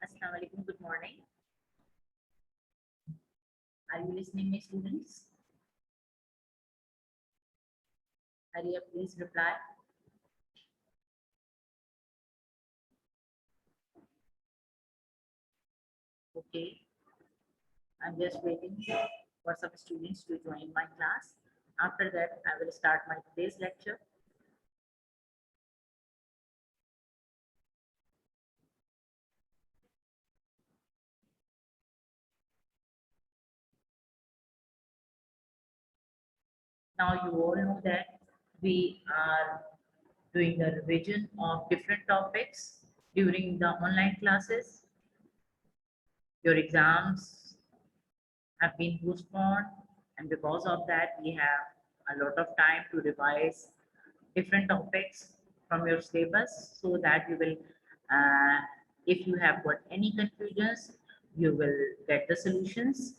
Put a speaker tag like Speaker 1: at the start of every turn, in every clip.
Speaker 1: Assalamu alaikum. Good morning. Are you listening, my students? Arya, please reply. Okay. I'm just waiting for some students to join my class. After that, I will start my today's lecture. Now you all know that we are doing the revision of different topics during the online classes. Your exams have been postponed, and because of that, we have a lot of time to revise different topics from your syllabus so that you will, if you have got any confusions, you will get the solutions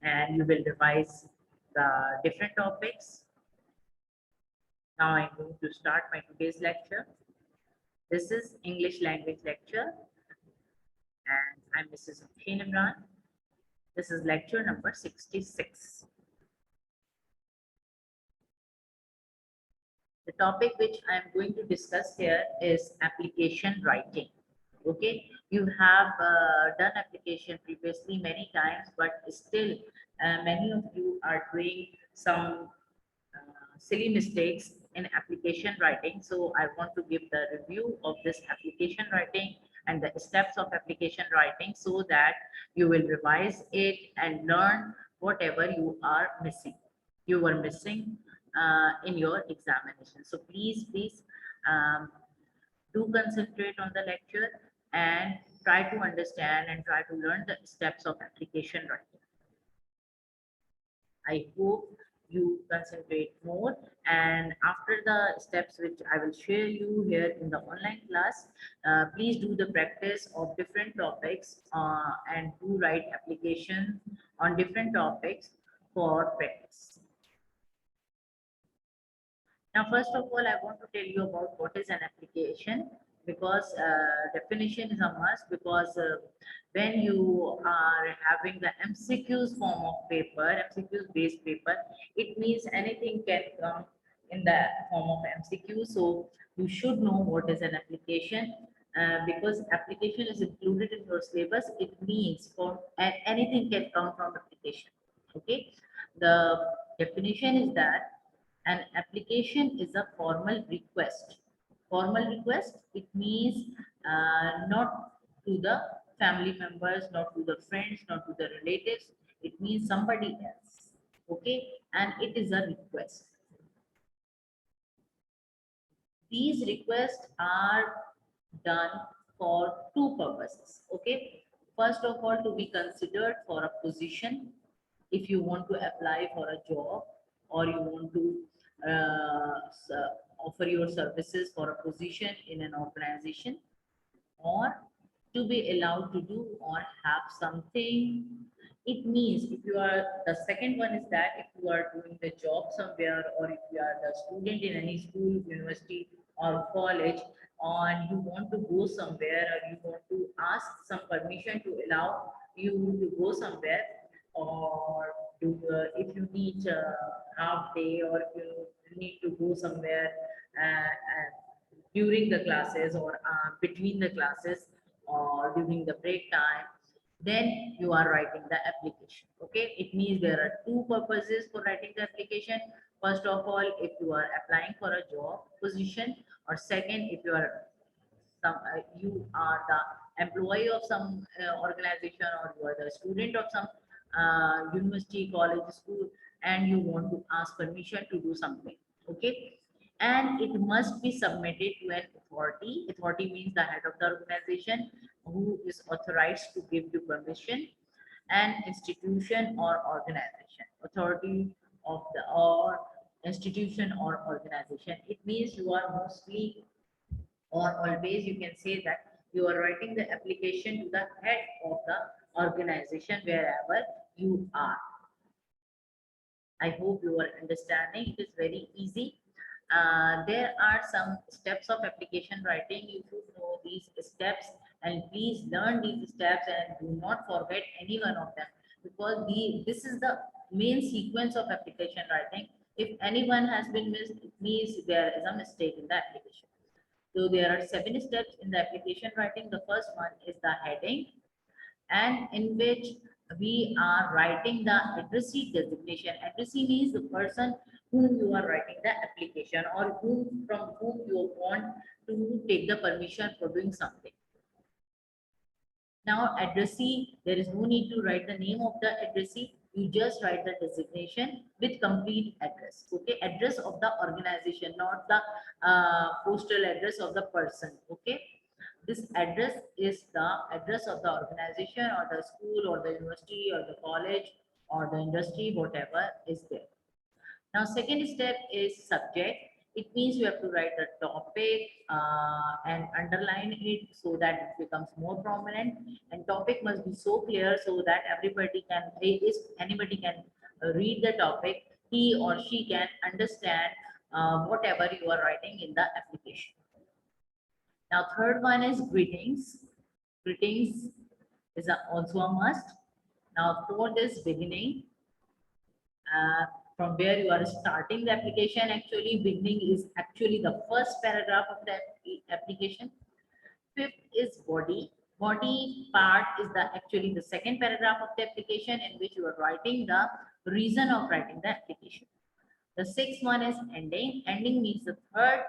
Speaker 1: and you will revise the different topics. Now I'm going to start my today's lecture. This is English language lecture and I'm Mrs. Hussain Imran. This is lecture number 66. The topic which I am going to discuss here is application writing. Okay, you have done application previously many times, but still many of you are doing some silly mistakes in application writing. So I want to give the review of this application writing and the steps of application writing so that you will revise it and learn whatever you are missing. You were missing in your examination. So please um, do concentrate on the lecture and try to understand and try to learn the steps of application writing. I hope you concentrate more, and after the steps which I will share you here in the online class, please do the practice of different topics and do write application on different topics for practice. Now, first of all, I want to tell you about what is an application, because definition is a must, because when you are having the MCQs form of paper, MCQs based paper, it means anything can come in the form of MCQ. So you should know what is an application. Because application is included in your syllabus, it means for anything can come from application. Okay, the definition is that an application is a formal request. Formal request, it means not to the family members, not to the friends, not to the relatives. It means somebody else. Okay, and it is a request. These requests are done for two purposes. Okay, first of all, to be considered for a position. If you want to apply for a job or you want to offer your services for a position in an organization, or to be allowed to do or have something. It means if you are, the second one is that if you are doing the job somewhere, or if you are the student in any school, university or college, and you want to go somewhere, or you want to ask some permission to allow you to go somewhere, or to, if you need a half day, or if you need to go somewhere during the classes, or between the classes, or during the break time, then you are writing the application. Okay, it means there are two purposes for writing the application. First of all, if you are applying for a job position, or second, if you are you are the employee of some organization, or you are the student of some university, college, school, and you want to ask permission to do something. Okay, and it must be submitted to an authority. Authority means the head of the organization who is authorized to give you permission. An institution or organization, authority of the or institution or organization. It means you are mostly, or always, you can say that you are writing the application to the head of the organization wherever you are. I hope you are understanding. It is very easy. there are some steps of application writing. You should know these steps and please learn these steps and do not forget any one of them, because this is the main sequence of application writing. If anyone has been missed, it means there is a mistake in the application. So there are 7 steps in the application writing. The first one is the heading, and in which we are writing the addressee designation. Addressee means the person whom you are writing the application, or from whom you want to take the permission for doing something. Now addressee, there is no need to write the name of the addressee. You just write the designation with complete address. Okay, address of the organization, not the postal address of the person. Okay, this address is the address of the organization or the school or the university or the college or the industry, whatever is there. Now, second step is subject. It means you have to write the topic and underline it so that it becomes more prominent. And topic must be so clear so that everybody can, if anybody can read the topic, he or she can understand whatever you are writing in the application. Now, third one is greetings. Greetings is also a must. Now, fourth is beginning. From where you are starting the application. Actually, beginning is actually the first paragraph of the application. Fifth is body. Body part is actually the second paragraph of the application, in which you are writing the reason of writing the application. The sixth one is ending. Ending means the third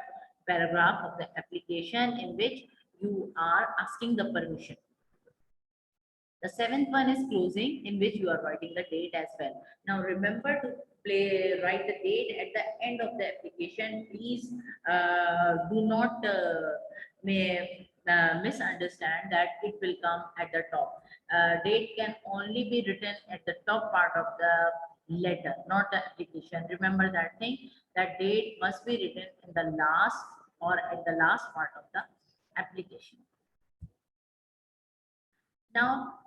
Speaker 1: paragraph of the application, in which you are asking the permission. The seventh one is closing, in which you are writing the date as well. Now remember to write the date at the end of the application. Please do not misunderstand that it will come at the top. Date can only be written at the top part of the letter, not the application. Remember that thing, that date must be written in the last or at the last part of the application. Now,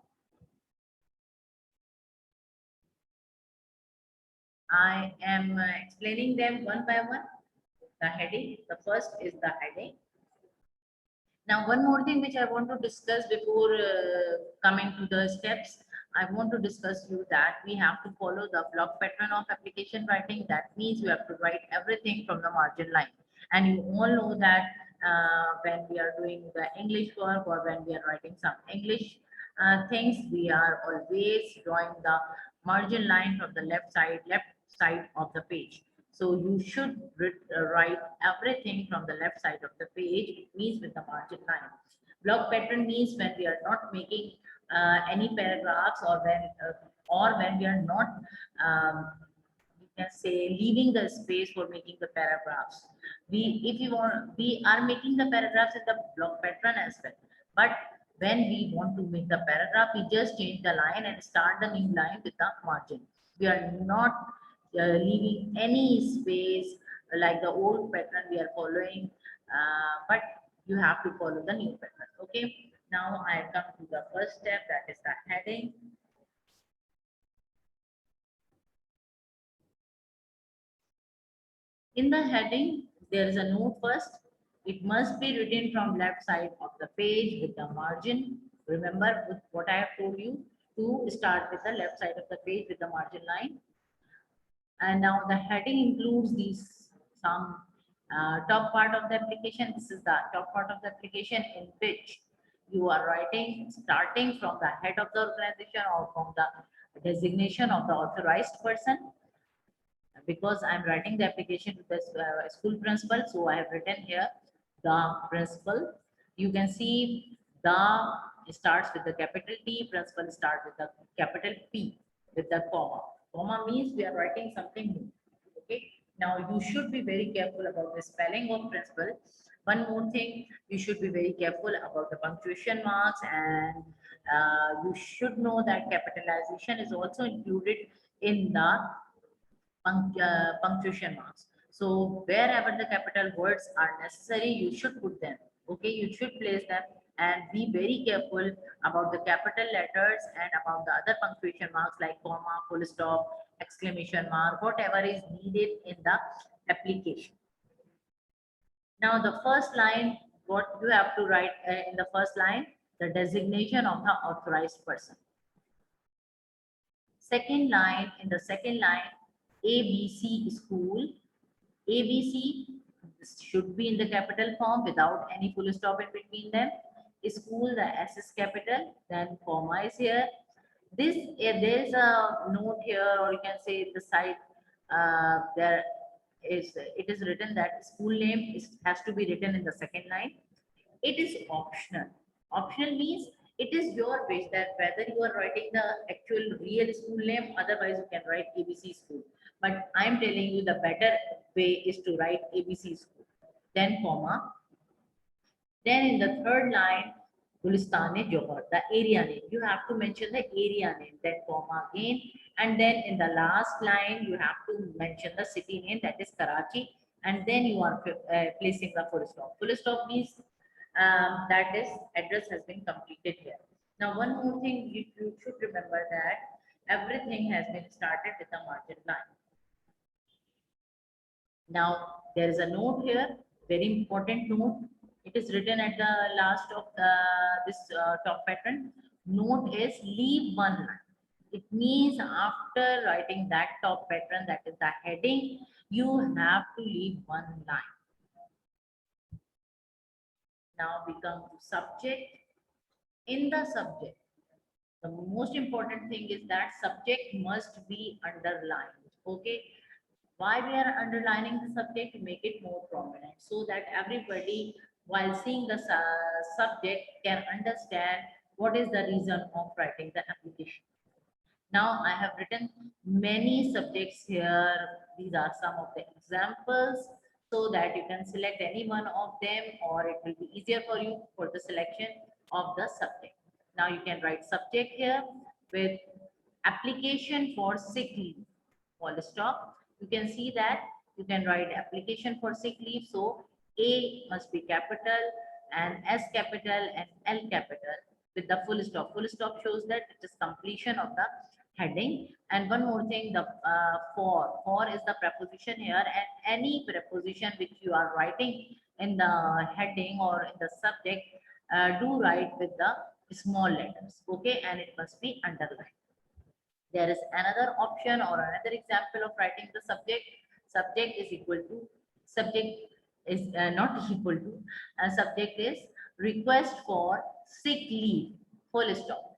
Speaker 1: I am explaining them one by one. The heading, the first is the heading. Now, one more thing which I want to discuss before coming to the steps, I want to discuss you that we have to follow the block pattern of application writing. That means you have to write everything from the margin line. And you all know that when we are doing the English work or when we are writing some English things, we are always drawing the margin line from the left side of the page. So you should write everything from the left side of the page. It means with the margin line. Block pattern means when we are not making any paragraphs, or when we are not you can say leaving the space for making the paragraphs. We are making the paragraphs in the block pattern as well. But when we want to make the paragraph, we just change the line and start the new line with the margin. We are not leaving any space like the old pattern we are following, but you have to follow the new pattern. Okay, now I come to the first step, that is the heading. In the heading, there is a note first. It must be written from left side of the page with the margin. Remember what I have told you, to start with the left side of the page with the margin line. And now the heading includes these some top part of the application. This is the top part of the application, in which you are writing starting from the head of the organization or from the designation of the authorized person. Because I'm writing the application to the school principal, so I have written here the principal. You can see the starts with the capital T, principal start with the capital P with the comma. Comma means we are writing something new. Okay. Now you should be very careful about the spelling of principal. One more thing, you should be very careful about the punctuation marks, and you should know that capitalization is also included in the punctuation marks. So wherever the capital words are necessary, you should put them. Okay, you should place them, and be very careful about the capital letters and about the other punctuation marks like comma, full stop, exclamation mark, whatever is needed in the application. Now the first line, what you have to write in the first line, the designation of the authorized person. Second line, in the second line, ABC school. ABC should be in the capital form without any full stop in between them. School, the S is capital, then comma is here. This there is a note here, or you can say the side. There is it is written that school name has to be written in the second line. It is optional. Optional means it is your wish that whether you are writing the actual real school name, otherwise you can write ABC school. But I'm telling you the better way is to write ABC school. Then comma. Then in the third line, Gulistane Johar, the area name. You have to mention the area name, then comma again. And then in the last line, you have to mention the city name, that is Karachi. And then you are placing the full stop. Full stop means that is address has been completed here. Now, one more thing you should remember that everything has been started with a margin line. Now, there is a note here, very important note. It is written at the last of this top pattern. Note is leave one line. It means after writing that top pattern, that is the heading, you have to leave one line. Now we come to subject. In the subject, the most important thing is that subject must be underlined. Okay, why we are underlining the subject? To make it more prominent, so that everybody while seeing the subject can understand what is the reason of writing the application. Now I have written many subjects here. These are some of the examples, so that you can select any one of them, or it will be easier for you for the selection of the subject. Now you can write subject here with application for sick leave, full stop. You can see that you can write application for sick leave. So A must be capital and S capital and L capital with the full stop. Full stop shows that it is completion of the heading. And one more thing, the for is the preposition here, and any preposition which you are writing in the heading or in the subject, do write with the small letters, okay, and it must be underlined. There is another option or another example of writing the subject. Subject is equal to, subject is not equal to, subject is request for sick leave, full stop.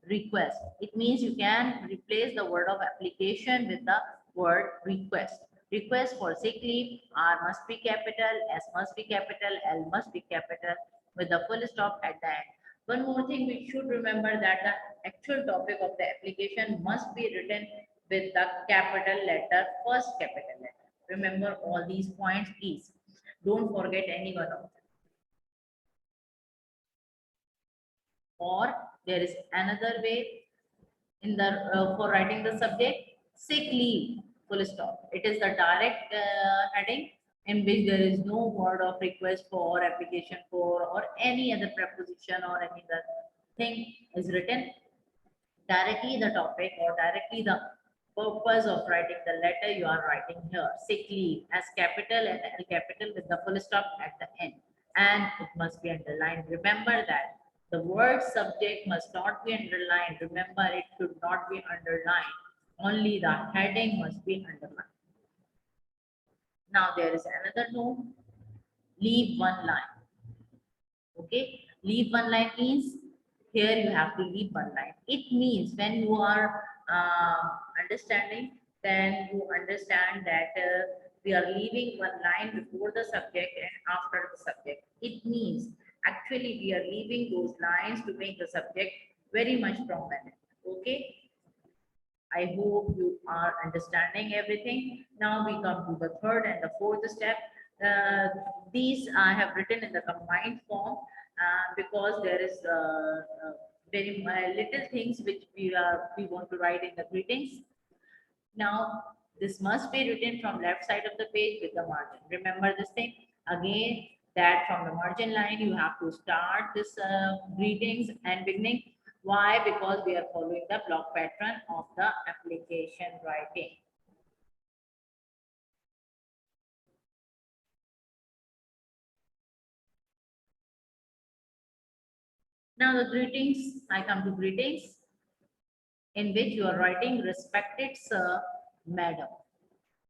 Speaker 1: Request, it means you can replace the word of application with the word request. Request for sick leave, R must be capital, S must be capital, L must be capital with the full stop at the end. One more thing we should remember, that the actual topic of the application must be written with the capital letter, first capital letter. Remember all these points, please. Don't forget any one of them. Or there is another way in the for writing the subject, sick leave, full stop. It is the direct heading in which there is no word of request for, application for, or any other preposition or any other thing is written. Directly the topic or directly the purpose of writing the letter you are writing here. Sick leave as capital and L capital with the full stop at the end. And it must be underlined. Remember that the word subject must not be underlined. Remember, it should not be underlined. Only the heading must be underlined. Now there is another note. Leave one line. Okay, leave one line means here you have to leave one line. It means when you are understanding, then you understand that we are leaving one line before the subject and after the subject. It means actually we are leaving those lines to make the subject very much prominent. Okay, I hope you are understanding everything. Now we come to the third and the fourth step. These I have written in the combined form because there is very little things which we want to write in the greetings. Now this must be written from left side of the page with the margin. Remember this thing again, that from the margin line you have to start this greetings and beginning. Why? Because we are following the block pattern of the application writing. Now the greetings, I come to greetings, in which you are writing respected sir, madam.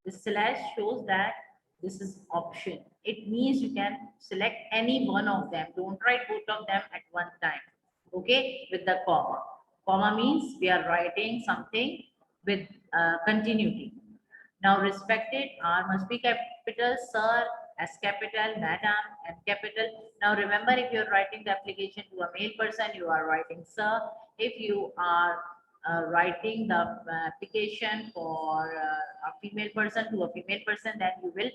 Speaker 1: The slash shows that this is option. It means you can select any one of them. Don't write both of them at one time. Okay, with the comma. Comma means we are writing something with continuity. Now, respected R must be capital, sir, S capital, madam, M capital. Now, remember, if you're writing the application to a male person, you are writing sir. If you are writing the application for a female person to a female person, then you will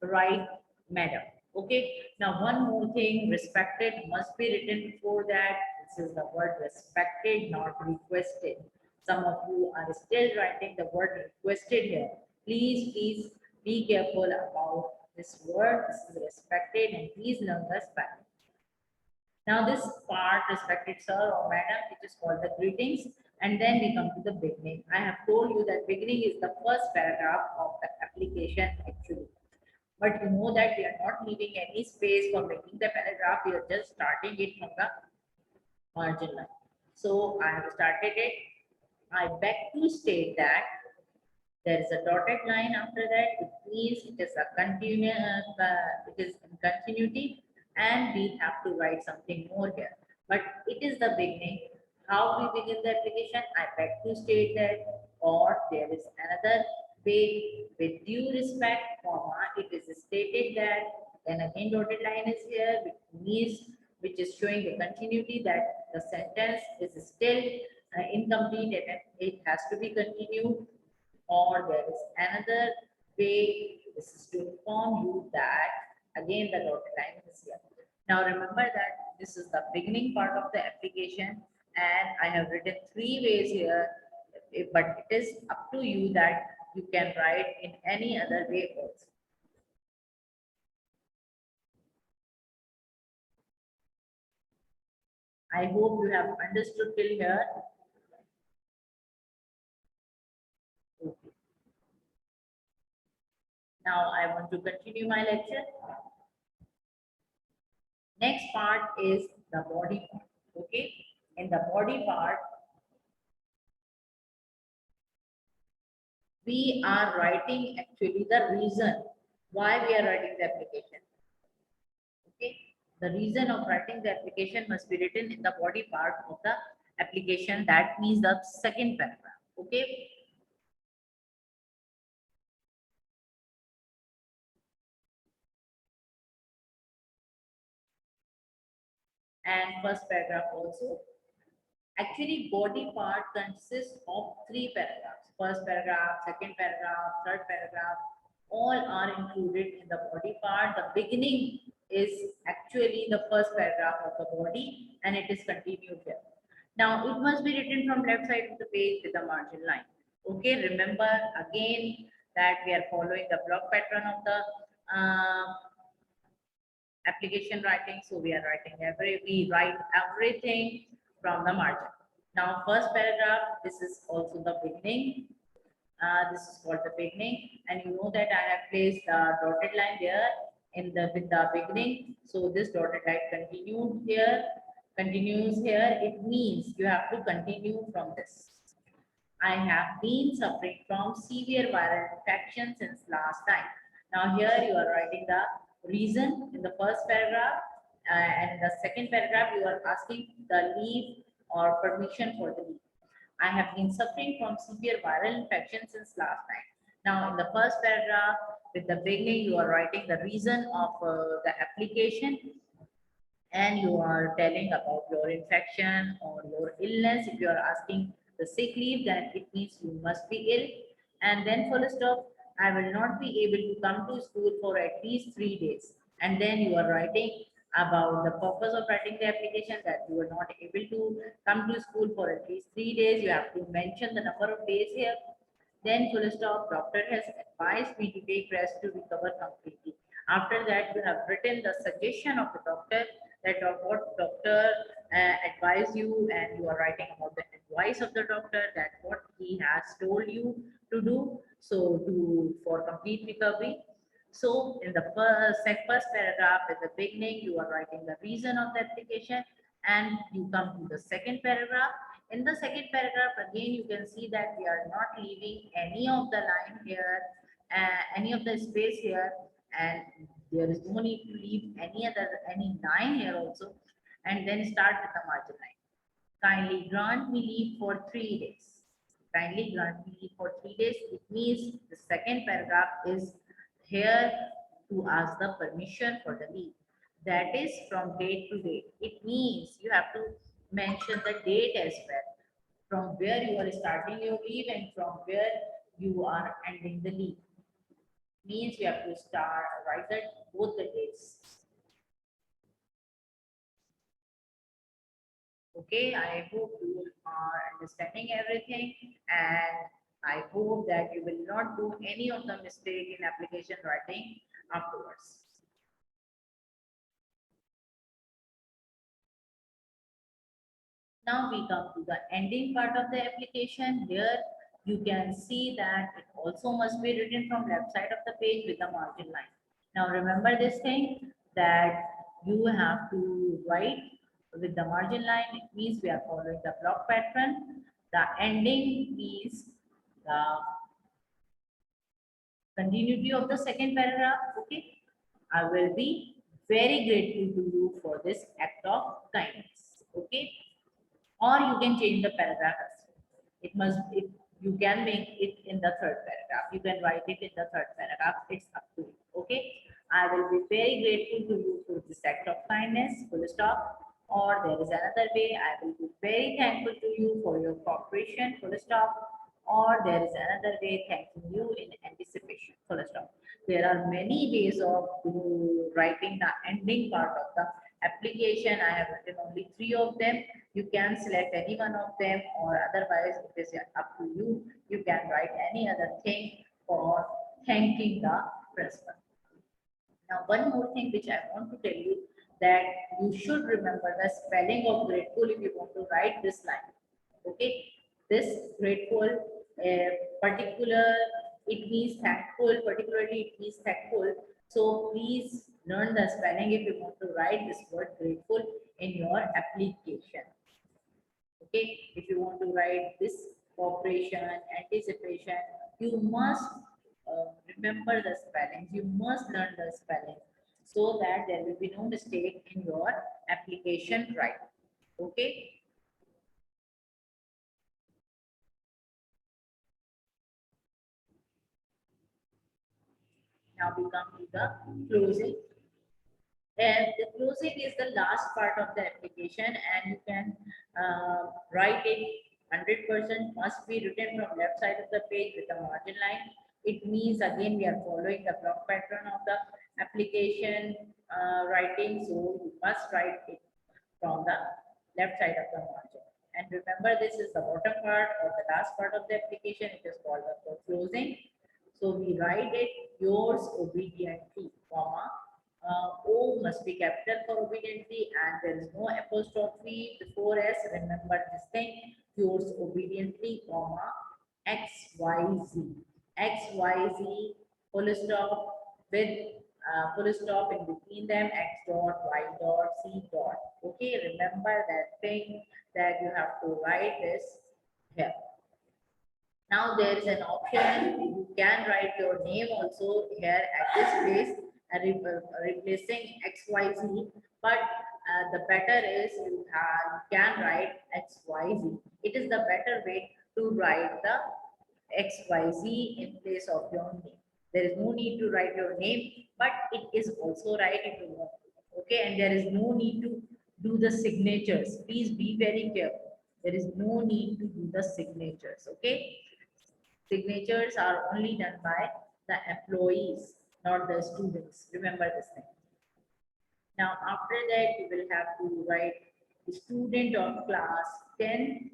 Speaker 1: write madam. Okay. Now, one more thing, respected must be written before that. This is the word respected, not requested. Some of you are still writing the word requested here. Please be careful about this word. This is respected, and please learn the spelling. Now this part, respected sir or madam, which is called the greetings, and then we come to the beginning. I have told you that beginning is the first paragraph of the application actually. But you know that we are not leaving any space for making the paragraph. We are just starting it from the margin line. So I have started it. I beg to state that there is a dotted line after that. It means it is a continuous, it is in continuity, and we have to write something more here. But it is the beginning. How we begin the application, I beg to state that, or there is another way, with due respect, comma, it is stated that, then again dotted line is here, which means, which is showing the continuity that the sentence is still incomplete and it has to be continued, or there is another way. This is to inform you that again the dotted line is here. Now remember that this is the beginning part of the application, and I have written three ways here, but it is up to you that you can write in any other way also. I hope you have understood till here. Okay. Now I want to continue my lecture. Next part is the body part. Okay. In the body part, we are writing actually the reason why we are writing the application. Okay. The reason of writing the application must be written in the body part of the application. That means the second paragraph. Okay. And first paragraph also. Actually, body part consists of three paragraphs. First paragraph, second paragraph, third paragraph, all are included in the body part. The beginning is actually the first paragraph of the body, and it is continued here. Now, it must be written from left side of the page with the margin line. Okay, remember again that we are following the block pattern of the application writing. So we are writing we write everything from the margin. Now, first paragraph, this is also the beginning. This is called the beginning, and you know that I have placed the dotted line there in the with the beginning. So this dotted line continues here. It means you have to continue from this. I have been suffering from severe viral infection since last time. Now here you are writing the reason in the first paragraph, and the second paragraph you are asking the leave or permission for the leave. I have been suffering from severe viral infection since last time. Now in the first paragraph, with the beginning, you are writing the reason of the application, and you are telling about your infection or your illness. If you are asking the sick leave, then it means you must be ill. And then full stop, I will not be able to come to school for at least 3 days. And then you are writing about the purpose of writing the application, that you are not able to come to school for at least 3 days. You have to mention the number of days here. Then full stop, doctor has advised me to take rest to recover completely. After that, you have written the suggestion of the doctor, that of what doctor advised you, and you are writing about the advice of the doctor, that what he has told you to do, so to for complete recovery. So in the first paragraph at the beginning, you are writing the reason of the application. And you come to the second paragraph. In the second paragraph, again, you can see that we are not leaving any of the line here, any of the space here, and there is no need to leave any line here also. And then start with the margin line. Kindly grant me leave for 3 days. Kindly grant me leave for 3 days. It means the second paragraph is here to ask the permission for the leave. That is from date to date. It means you have to mention the date as well. From where you are starting your leave and from where you are ending the leave. Means you have to write that both the dates. Okay, I hope you are understanding everything, and I hope that you will not do any of the mistake in application writing afterwards. Now we come to the ending part of the application. Here you can see that it also must be written from left side of the page with a margin line. Now remember this thing that you have to write with the margin line. It means we are following the block pattern. The ending is the continuity of the second paragraph. Okay, I will be very grateful to you for this act of kindness. Okay, or you can change the paragraph as well. It must, if you can make it in the third paragraph, you can write it in the third paragraph. It's up to you. Okay, I will be very grateful to you for this act of kindness. Full stop. Or there is another way. I will be very thankful to you for your cooperation. Full stop. Or there is another way, thanking you in anticipation. Full stop. There are many ways of writing the ending part of the application. I have written only 3 of them. You can select any one of them, or otherwise it is up to you. You can write any other thing for thanking the principal. Now, one more thing which I want to tell you, that you should remember the spelling of grateful if you want to write this line. Okay, this grateful, particular, it means thankful, particularly it means thankful. So please learn the spelling if you want to write this word grateful in your application. Okay, if you want to write this cooperation, anticipation, you must remember the spellings. You must learn the spelling so that there will be no mistake in your application writing. Okay. Now we come to the closing. And the closing is the last part of the application, and you can write it 100% must be written from left side of the page with a margin line. It means again we are following the block pattern of the application writing, so you must write it from the left side of the margin. And remember, this is the bottom part or the last part of the application. It is called the closing. So we write it yours obediently, comma. O must be capital for obediently, and there is no apostrophe before S. Remember this thing, yours obediently, comma, XYZ. XYZ, full stop with full stop in between them, X dot, Y dot, C dot. Okay, remember that thing that you have to write this here. Now there is an option, you can write your name also here at this place, replacing XYZ, but the better is you can write XYZ. It is the better way to write the XYZ in place of your name. There is no need to write your name, but it is also right if you want. Okay, and there is no need to do the signatures. Please be very careful. There is no need to do the signatures. Okay, signatures are only done by the employees, not the students. Remember this thing. Now, after that, you will have to write student of class 10,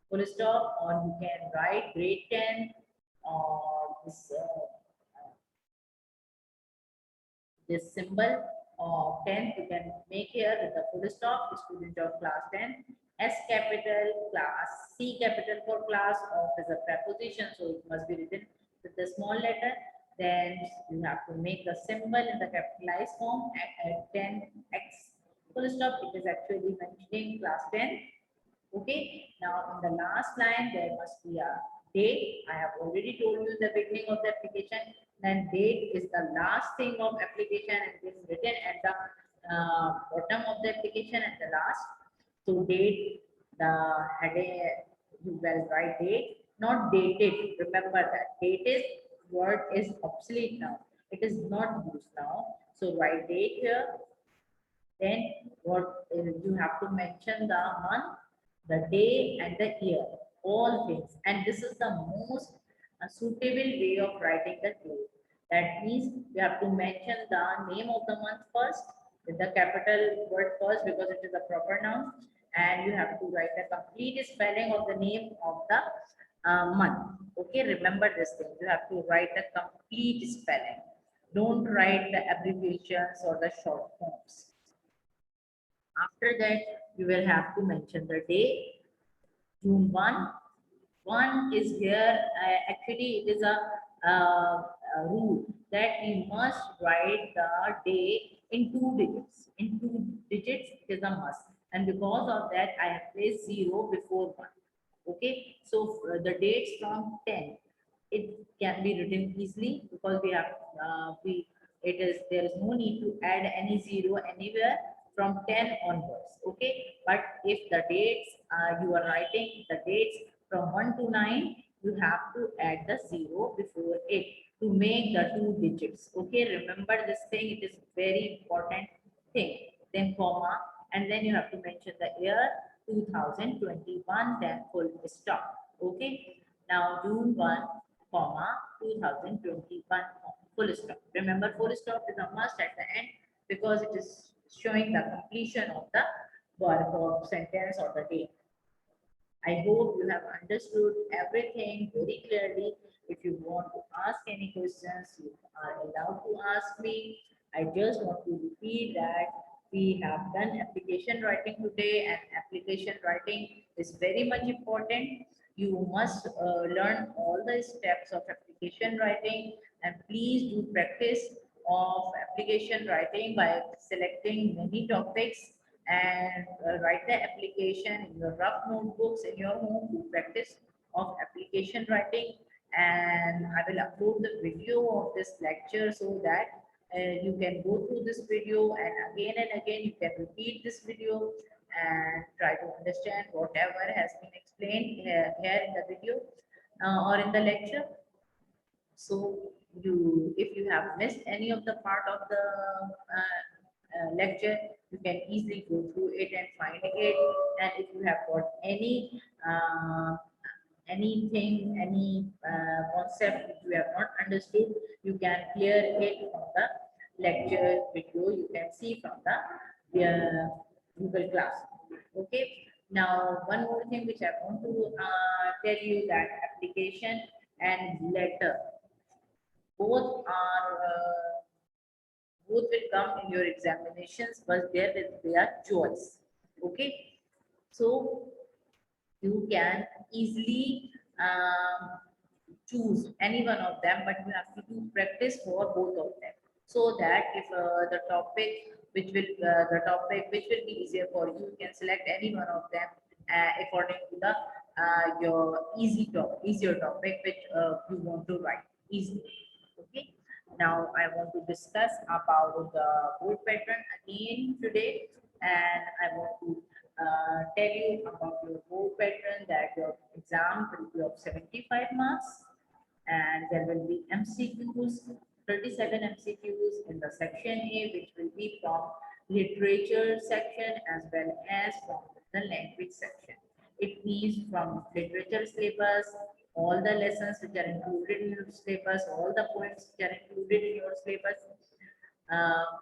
Speaker 1: full stop, or you can write grade 10, or this symbol of 10 you can make here with the full stop, student of class 10, S capital, class, C capital for class, of is a preposition, so it must be written with the small letter. Then you have to make the symbol in the capitalized form at 10x Full stop, it is actually mentioning class 10. Okay, now in the last line, there must be a date. I have already told you in the beginning of the application, then date is the last thing of application and it is written at the bottom of the application at the last. So date, the heading, you will write date, not dated. Remember that date is word is obsolete now. It is not used now. So write date here. Then what you have to mention the month, the day, and the year, all things. And this is the most suitable way of writing the date. That means you have to mention the name of the month first with the capital word first because it is a proper noun, and you have to write the complete spelling of the name of the month. Okay, remember this thing. You have to write the complete spelling. Don't write the abbreviations or the short forms. After that, you will have to mention the day, June 1. 1 is here, actually, it is a rule that we must write the day in 2 digits. In 2 digits, it is a must. And because of that, I have placed 0 before 1. Okay, so the dates from 10, it can be written easily because we have, it is, there is no need to add any 0 anywhere from 10 onwards. Okay, but if the dates, you are writing the dates from 1 to 9, you have to add the 0 before it to make the 2 digits. Okay, remember this thing, it is very important thing. Then comma, and then you have to mention the year 2021, then full stop. Okay, now June 1, comma 2021, full stop. Remember, full stop is a must at the end because it is showing the completion of the work of sentence or the day. I hope you have understood everything very clearly. If you want to ask any questions, you are allowed to ask me. I just want to repeat that we have done application writing today, and application writing is very much important. You must learn all the steps of application writing, and please do practice of application writing by selecting many topics and write the application in your rough notebooks in your home to practice of application writing. And I will upload the video of this lecture so that you can go through this video, and again you can repeat this video and try to understand whatever has been explained here in the video or in the lecture. So you, if you have missed any of the part of the lecture, you can easily go through it and find it. And if you have got any anything, any concept which you have not understood, you can clear it from the lecture video. You can see from the Google Class. Okay. Now, one more thing which I want to tell you, that application and letter both are both will come in your examinations, but there will be a choice. Okay, so you can easily choose any one of them, but you have to do practice for both of them, so that if the topic which will be easier for you, you can select any one of them according to the your easier topic which you want to write easily. Okay, now I want to discuss about the board pattern again today, and I want to tell you about your board pattern, that your exam will be of 75 marks, and there will be MCQs, 37 MCQs in the section A, which will be from literature section as well as from the language section. It means from literature syllabus, all the lessons which are included in your syllabus, all the points which are included in your syllabus,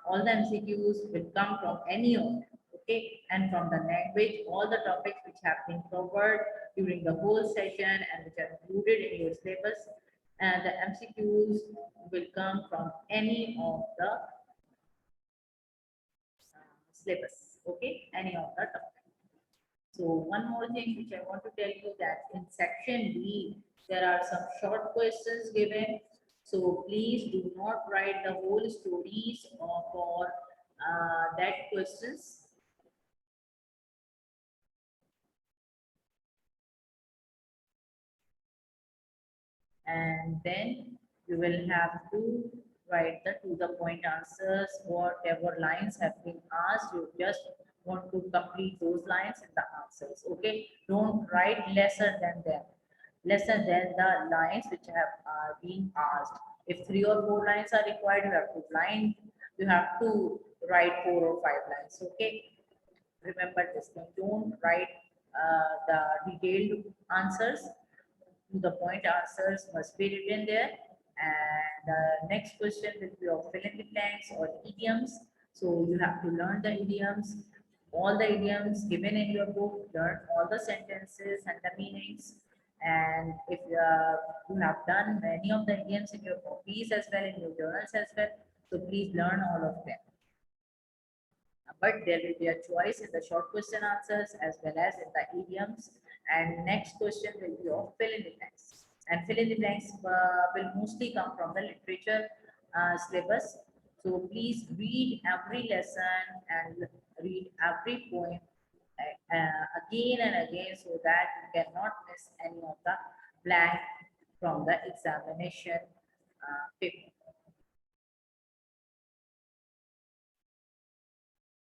Speaker 1: all the MCQs will come from any of them. Okay, and from the language, all the topics which have been covered during the whole session and which are included in your syllabus, and the MCQs will come from any of the syllabus. Okay, any of the topics. So one more thing which I want to tell you, that in section B, there are some short questions given. So please do not write the whole stories for that questions. and then you will have to write the to the point answers. Whatever lines have been asked, you just want to complete those lines in the answers. Okay, don't write lesser than them, lesser than the lines which have been asked. If 3 or 4 lines are required, you have to write 4 or 5 lines. Okay, remember this thing. Don't write the detailed answers. To the point answers must be written there. And the next question will be of fill in the blanks or idioms. So you have to learn the idioms, all the idioms given in your book, learn all the sentences and the meanings. And if you have done many of the idioms in your copies as well, in your journals as well, so please learn all of them. But there will be a choice in the short question answers as well as in the idioms. And next question will be of fill in the blanks. And fill in the blanks will mostly come from the literature syllabus. So please read every lesson and read every poem again and again so that you cannot miss any of the blank from the examination paper.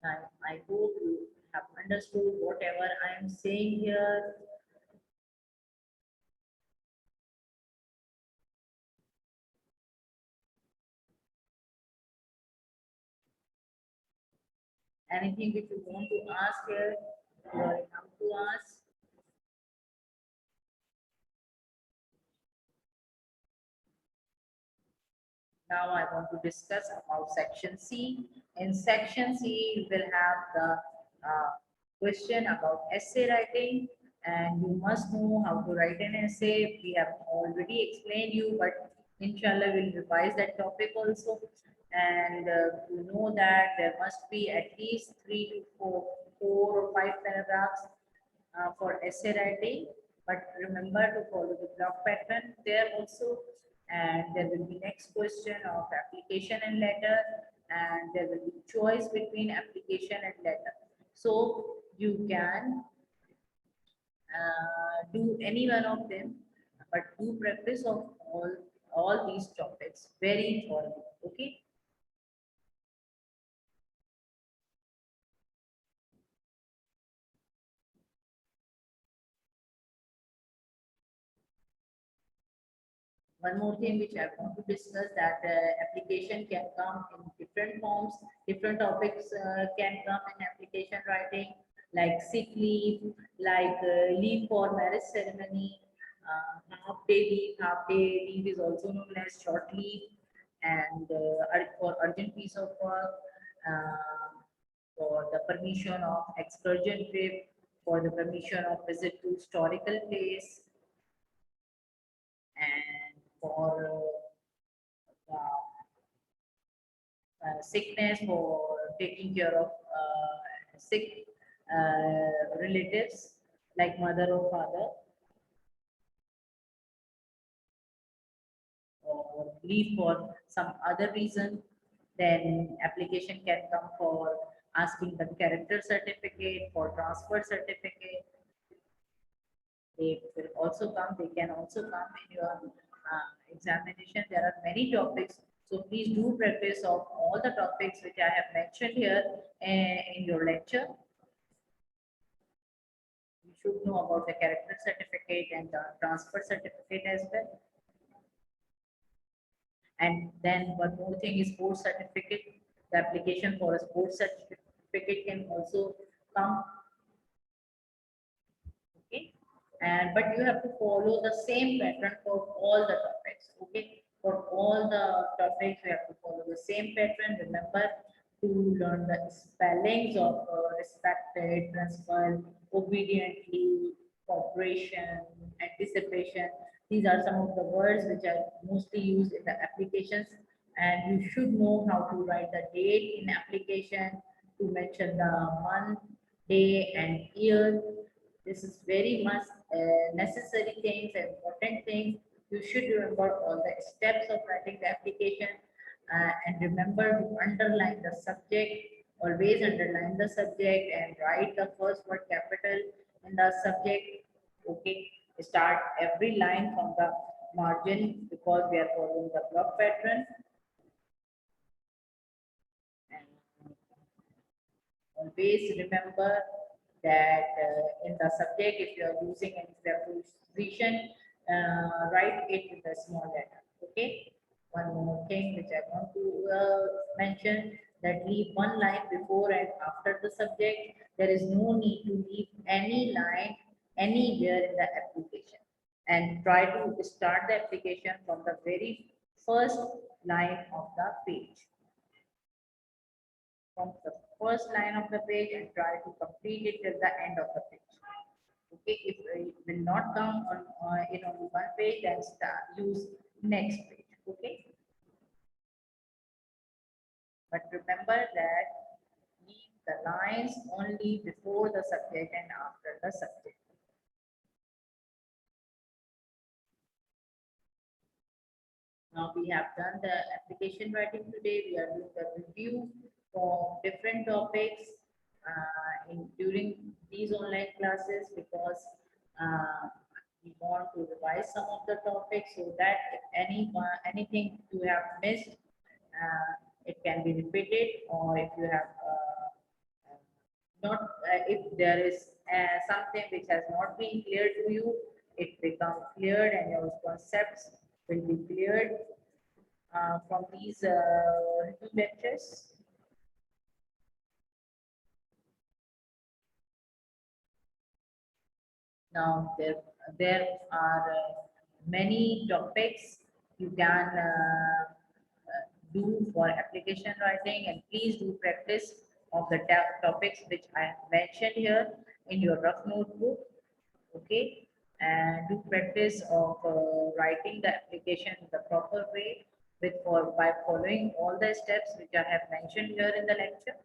Speaker 1: I hope you have understood whatever I am saying here. Anything which you want to ask here, you are enough to ask. Now I want to discuss about section C. In section C, we will have the question about essay writing, and you must know how to write an essay. We have already explained you, but inshallah we'll revise that topic also. And you know that there must be at least 3 to 4 or 5 paragraphs for essay writing, but remember to follow the block pattern there also. And there will be next question of application and letter, and there will be choice between application and letter. So you can do any one of them, but do practice of all these topics very thoroughly. Okay. One more thing which I want to discuss, that application can come in different forms. Different topics can come in application writing, like sick leave, like leave for marriage ceremony, half day leave. Half day leave is also known as short leave, and for urgent piece of work, uh, for the permission of excursion trip, for the permission of visit to historical place, and for sickness, for taking care of sick relatives like mother or father, or leave for some other reason. Then application can come for asking the character certificate, for transfer certificate. They will also come, they can also come in your examination. There are many topics, so please do practice of all the topics which I have mentioned here in your lecture. You should know about the character certificate and the transfer certificate as well. And then one more thing is sports certificate. The application for a sports certificate can also come. Okay, and but you have to follow the same pattern for all the topics. Okay, for all the topics you have to follow the same pattern. Remember to learn the spellings of respected, principal, obediently, cooperation, anticipation. These are some of the words which are mostly used in the applications, and you should know how to write the date in application, to mention the month, day and year. This is very much necessary things, important things. You should remember all the steps of writing the application, and remember to underline the subject. Always underline the subject and write the first word capital in the subject. Okay, start every line from the margin because we are following the block pattern. And always remember that in the subject, if you are using any preposition, write it in the small letter. Okay. One more thing which I want to mention, that leave one line before and after the subject. There is no need to leave any line anywhere in the application, and try to start the application from the very first line of the page, from the first line of the page, and try to complete it till the end of the page. Okay, if it will not come on in only one page, then use next page. Okay, but remember that leave the lines only before the subject and after the subject. Now we have done the application writing today. We are doing the review for different topics during these online classes, because we want to revise some of the topics so that if anything you have missed, it can be repeated, or if you have not if there is something which has not been clear to you, it becomes cleared and your concepts will be cleared from these two lectures. Now there are many topics you can do for application writing, and please do practice of the topics which I have mentioned here in your rough notebook. Okay, and do practice of writing the application in the proper way by following all the steps which I have mentioned here in the lecture.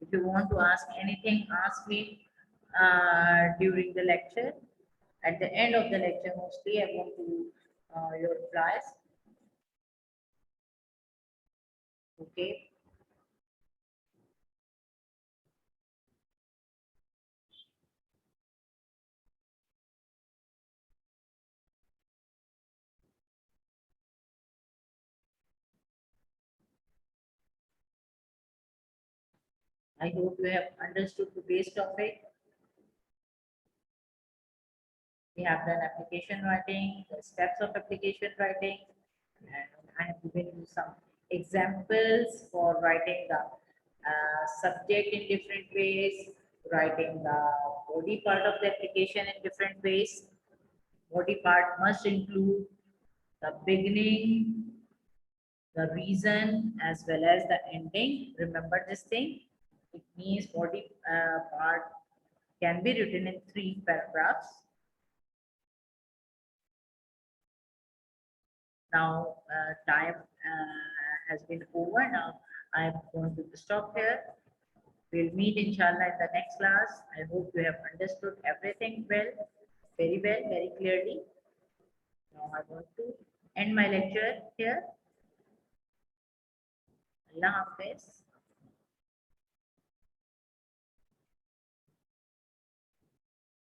Speaker 1: If you want to ask anything, ask me during the lecture. At the end of the lecture, mostly I want to your replies. Okay. I hope you have understood today's topic. We have done application writing, the steps of application writing, and I have given you some examples for writing the subject in different ways, writing the body part of the application in different ways. Body part must include the beginning, the reason, as well as the ending. Remember this thing. It means body part can be written in 3 paragraphs. Now time has been over. Now I'm going to stop here. We'll meet inshallah in the next class. I hope you have understood everything well, very clearly. Now I want to end my lecture here. Allah Hafiz.